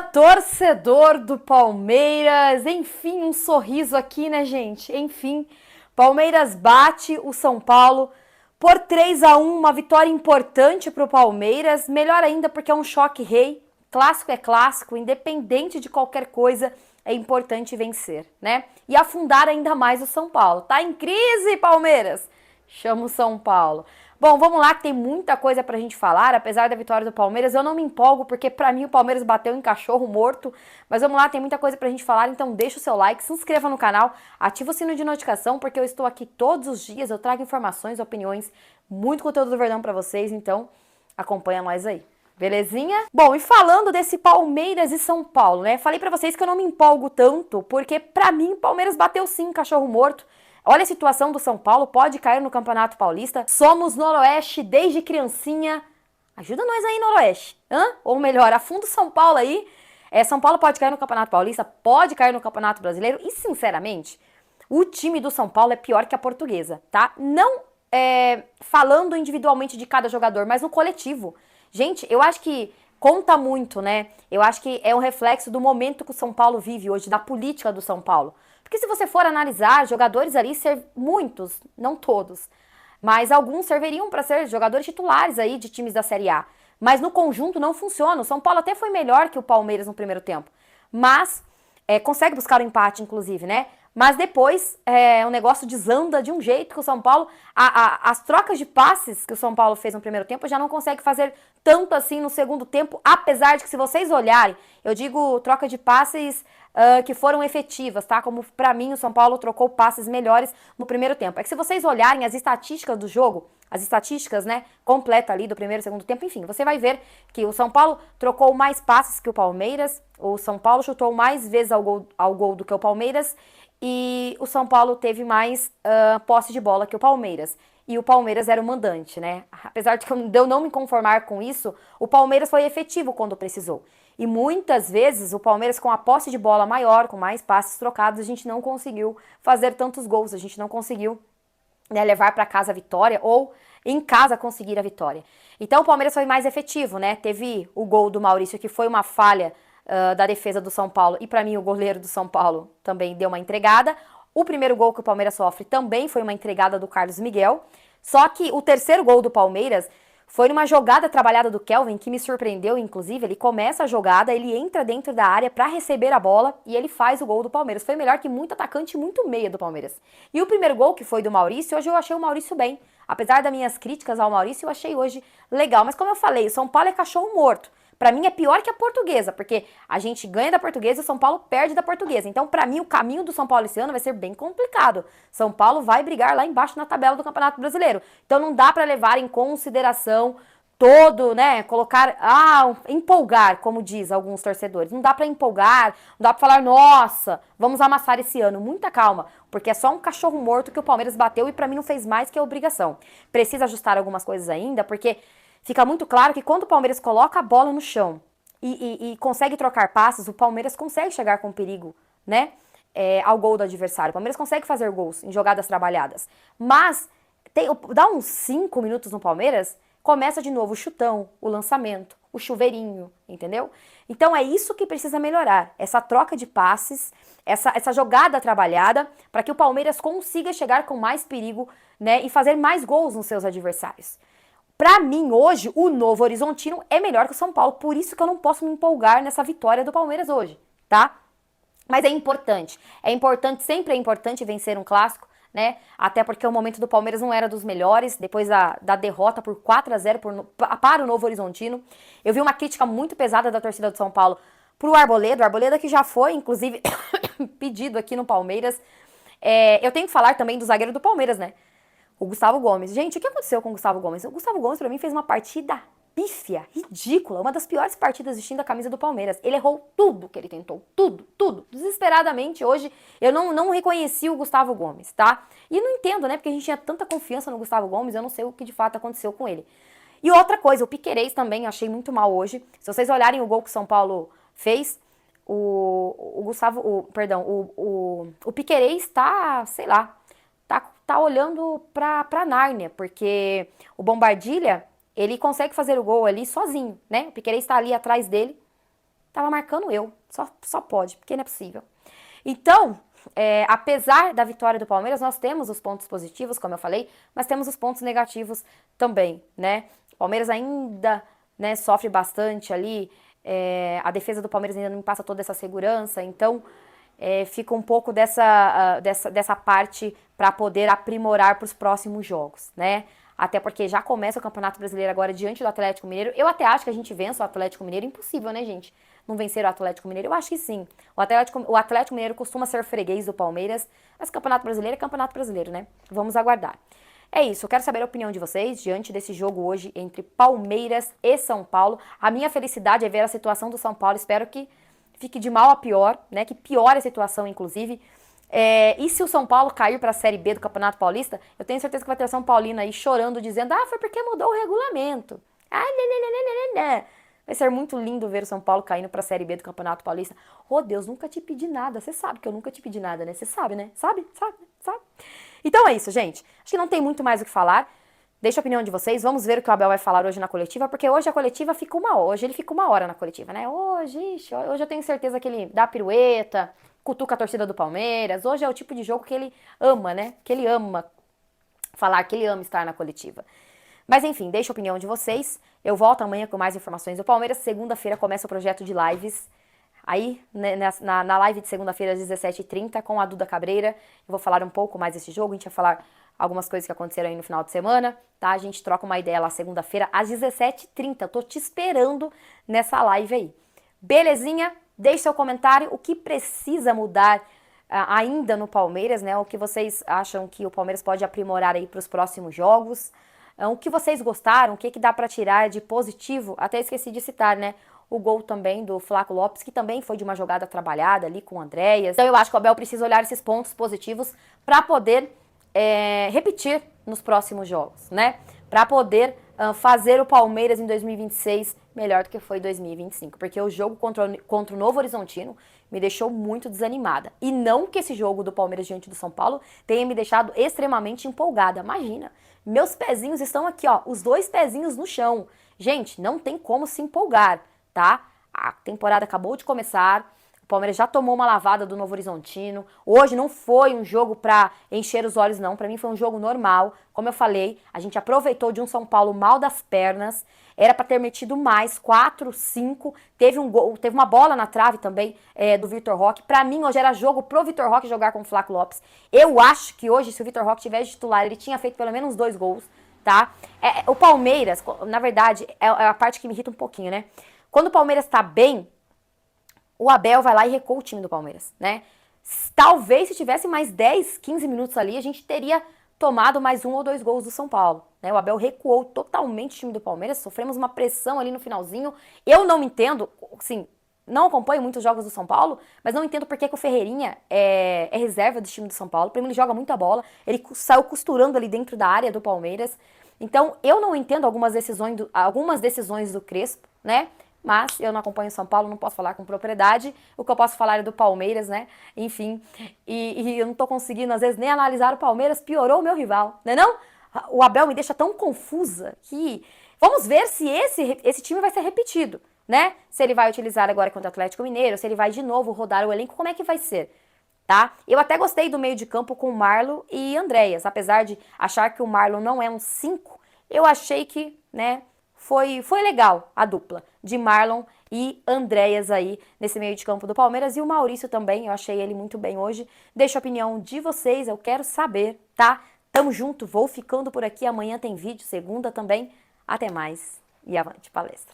Torcedor do Palmeiras, enfim, um sorriso aqui, né, gente? Enfim, Palmeiras bate o São Paulo por 3-1, uma vitória importante para o Palmeiras, melhor ainda porque é um choque rei, clássico é clássico, independente de qualquer coisa, é importante vencer, né? E afundar ainda mais o São Paulo. Tá em crise, Palmeiras? Chama o São Paulo. Bom, vamos lá que tem muita coisa pra gente falar, apesar da vitória do Palmeiras, eu não me empolgo porque pra mim o Palmeiras bateu em cachorro morto, mas vamos lá, tem muita coisa pra gente falar, então deixa o seu like, se inscreva no canal, ativa o sino de notificação porque eu estou aqui todos os dias, eu trago informações, opiniões, muito conteúdo do Verdão pra vocês, então acompanha nós aí. Belezinha? Bom, e falando desse Palmeiras e São Paulo, né? Falei pra vocês que eu não me empolgo tanto, porque pra mim o Palmeiras bateu sim cachorro morto. Olha a situação do São Paulo, pode cair no Campeonato Paulista. Somos Noroeste desde criancinha. Ajuda nós aí, Noroeste. Ou melhor, afunda o São Paulo aí. São Paulo pode cair no Campeonato Paulista, pode cair no Campeonato Brasileiro. E, sinceramente, o time do São Paulo é pior que a Portuguesa, tá? Não falando individualmente de cada jogador, mas no coletivo. Gente, eu acho que conta muito, né? Eu acho que é um reflexo do momento que o São Paulo vive hoje, da política do São Paulo. Porque se você for analisar, jogadores ali, muitos, não todos, mas alguns serviriam para ser jogadores titulares aí de times da Série A. Mas no conjunto não funciona. O São Paulo até foi melhor que o Palmeiras no primeiro tempo. Mas consegue buscar o empate, inclusive, né? Mas depois o negócio desanda de um jeito que o São Paulo... as trocas de passes que o São Paulo fez no primeiro tempo já não consegue fazer tanto assim no segundo tempo, apesar de que se vocês olharem, eu digo troca de passes que foram efetivas, tá? Como pra mim o São Paulo trocou passes melhores no primeiro tempo. É que se vocês olharem as estatísticas do jogo, as estatísticas, né, completa ali do primeiro e segundo tempo, enfim, você vai ver que o São Paulo trocou mais passes que o Palmeiras, o São Paulo chutou mais vezes ao gol do que o Palmeiras e o São Paulo teve mais posse de bola que o Palmeiras. E o Palmeiras era o mandante, né? Apesar de eu não me conformar com isso, o Palmeiras foi efetivo quando precisou. E muitas vezes o Palmeiras com a posse de bola maior, com mais passes trocados, a gente não conseguiu fazer tantos gols, a gente não conseguiu, né, levar para casa a vitória ou em casa conseguir a vitória. Então o Palmeiras foi mais efetivo, né? Teve o gol do Maurício que foi uma falha da defesa do São Paulo e para mim o goleiro do São Paulo também deu uma entregada. O primeiro gol que o Palmeiras sofre também foi uma entregada do Carlos Miguel. Só que o terceiro gol do Palmeiras foi numa jogada trabalhada do Kelvin, que me surpreendeu, inclusive. Ele começa a jogada, ele entra dentro da área para receber a bola e ele faz o gol do Palmeiras. Foi melhor que muito atacante e muito meia do Palmeiras. E o primeiro gol, que foi do Maurício, hoje eu achei o Maurício bem. Apesar das minhas críticas ao Maurício, eu achei hoje legal. Mas como eu falei, o São Paulo é cachorro morto. Pra mim é pior que a Portuguesa, porque a gente ganha da Portuguesa e o São Paulo perde da Portuguesa. Então, pra mim, o caminho do São Paulo esse ano vai ser bem complicado. São Paulo vai brigar lá embaixo na tabela do Campeonato Brasileiro. Então, não dá pra levar em consideração todo, né, colocar, empolgar, como diz alguns torcedores. Não dá pra empolgar, não dá pra falar, nossa, vamos amassar esse ano. Muita calma, porque é só um cachorro morto que o Palmeiras bateu e pra mim não fez mais que a obrigação. Precisa ajustar algumas coisas ainda, porque fica muito claro que quando o Palmeiras coloca a bola no chão e consegue trocar passes, o Palmeiras consegue chegar com perigo, né, ao gol do adversário. O Palmeiras consegue fazer gols em jogadas trabalhadas. Mas dá uns 5 minutos no Palmeiras, começa de novo o chutão, o lançamento, o chuveirinho, entendeu? Então é isso que precisa melhorar, essa troca de passes, essa jogada trabalhada, para que o Palmeiras consiga chegar com mais perigo, né, e fazer mais gols nos seus adversários. Pra mim, hoje, o Novo Horizontino é melhor que o São Paulo, por isso que eu não posso me empolgar nessa vitória do Palmeiras hoje, tá? Mas é importante, sempre é importante vencer um clássico, né? Até porque o momento do Palmeiras não era dos melhores, depois da derrota por 4-0 para o Novo Horizontino. Eu vi uma crítica muito pesada da torcida do São Paulo pro Arboleda que já foi, inclusive, pedido aqui no Palmeiras. Eu tenho que falar também do zagueiro do Palmeiras, né? O Gustavo Gomes. Gente, o que aconteceu com o Gustavo Gomes? O Gustavo Gomes, pra mim, fez uma partida pífia, ridícula, uma das piores partidas vestindo a camisa do Palmeiras. Ele errou tudo que ele tentou, tudo. Desesperadamente, hoje, eu não reconheci o Gustavo Gomes, tá? E não entendo, né, porque a gente tinha tanta confiança no Gustavo Gomes, eu não sei o que de fato aconteceu com ele. E outra coisa, o Piquerez também, eu achei muito mal hoje. Se vocês olharem o gol que o São Paulo fez, o Piquerez tá, sei lá, tá olhando pra Nárnia, porque o Bombardilha, ele consegue fazer o gol ali sozinho, né? O Piquerez está ali atrás dele, Tava marcando eu. Só pode, porque não é possível. Então, apesar da vitória do Palmeiras, nós temos os pontos positivos, como eu falei, mas temos os pontos negativos também, né? O Palmeiras ainda, né, sofre bastante ali, a defesa do Palmeiras ainda não passa toda essa segurança, então fica um pouco dessa parte para poder aprimorar para os próximos jogos, né? Até porque já começa o Campeonato Brasileiro agora diante do Atlético Mineiro. Eu até acho que a gente vence o Atlético Mineiro. Impossível, né, gente? Não vencer o Atlético Mineiro? Eu acho que sim. O Atlético Mineiro costuma ser freguês do Palmeiras, mas Campeonato Brasileiro é Campeonato Brasileiro, né? Vamos aguardar. É isso, eu quero saber a opinião de vocês diante desse jogo hoje entre Palmeiras e São Paulo. A minha felicidade é ver a situação do São Paulo. Espero que fique de mal a pior, né? Que piore a situação, inclusive. E se o São Paulo cair para a Série B do Campeonato Paulista, eu tenho certeza que vai ter o São Paulino aí chorando, dizendo: foi porque mudou o regulamento. Vai ser muito lindo ver o São Paulo caindo para a Série B do Campeonato Paulista. Oh, Deus, nunca te pedi nada. Você sabe que eu nunca te pedi nada, né? Você sabe, né? Sabe? Então é isso, gente. Acho que não tem muito mais o que falar. Deixa a opinião de vocês. Vamos ver o que o Abel vai falar hoje na coletiva, porque hoje a coletiva fica uma hora. Hoje ele fica uma hora na coletiva, né? Hoje eu tenho certeza que ele dá pirueta, cutuca a torcida do Palmeiras. Hoje é o tipo de jogo que ele ama, né? Que ele ama falar, que ele ama estar na coletiva. Mas enfim, deixa a opinião de vocês. Eu volto amanhã com mais informações do Palmeiras. Segunda-feira começa o projeto de lives. Aí, né, na live de segunda-feira às 17h30 com a Duda Cabreira, eu vou falar um pouco mais desse jogo. A gente vai falar algumas coisas que aconteceram aí no final de semana, tá? A gente troca uma ideia lá segunda-feira às 17h30. Eu tô te esperando nessa live aí. Belezinha? Deixe seu comentário. O que precisa mudar ainda no Palmeiras, né? O que vocês acham que o Palmeiras pode aprimorar aí para os próximos jogos? O que vocês gostaram? O que dá para tirar de positivo? Até esqueci de citar, né? O gol também do Flaco Lopes, que também foi de uma jogada trabalhada ali com o Andréas. Então eu acho que o Abel precisa olhar esses pontos positivos para poder repetir nos próximos jogos, né? Para poder fazer o Palmeiras em 2026 melhor do que foi em 2025. Porque o jogo contra o Novo Horizontino me deixou muito desanimada. E não que esse jogo do Palmeiras diante do São Paulo tenha me deixado extremamente empolgada. Imagina, meus pezinhos estão aqui, ó, os 2 pezinhos no chão. Gente, não tem como se empolgar, tá? A temporada acabou de começar. O Palmeiras já tomou uma lavada do Novo Horizontino. Hoje não foi um jogo pra encher os olhos, não. Pra mim foi um jogo normal. Como eu falei, a gente aproveitou de um São Paulo mal das pernas. Era pra ter metido mais, 4, 5. Teve um gol, teve uma bola na trave também do Vitor Roque. Pra mim, hoje era jogo pro Vitor Roque jogar com o Flaco Lopes. Eu acho que hoje, se o Vitor Roque tivesse titular, ele tinha feito pelo menos 2 gols, tá? O Palmeiras, na verdade, é a parte que me irrita um pouquinho, né? Quando o Palmeiras tá bem, o Abel vai lá e recua o time do Palmeiras, né? Talvez se tivesse mais 10, 15 minutos ali, a gente teria tomado mais 1 ou 2 gols do São Paulo, né? O Abel recuou totalmente o time do Palmeiras, sofremos uma pressão ali no finalzinho. Eu não entendo, assim, não acompanho muitos jogos do São Paulo, mas não entendo por que o Ferreirinha é reserva do time do São Paulo. Pra mim ele joga muita bola, ele saiu costurando ali dentro da área do Palmeiras. Então eu não entendo algumas decisões do Crespo, né? Mas eu não acompanho o São Paulo, não posso falar com propriedade. O que eu posso falar é do Palmeiras, né? Enfim, e eu não tô conseguindo, às vezes, nem analisar o Palmeiras. Piorou o meu rival, né não? O Abel me deixa tão confusa que... Vamos ver se esse time vai ser repetido, né? Se ele vai utilizar agora contra o Atlético Mineiro, se ele vai de novo rodar o elenco, como é que vai ser? Tá? Eu até gostei do meio de campo com Marlon e Andréas. Apesar de achar que o Marlon não é um 5, eu achei que, né... Foi legal a dupla de Marlon e Andréas aí nesse meio de campo do Palmeiras. E o Maurício também, eu achei ele muito bem hoje. Deixa a opinião de vocês, eu quero saber, tá? Tamo junto, vou ficando por aqui. Amanhã tem vídeo, segunda também. Até mais e avante palestra.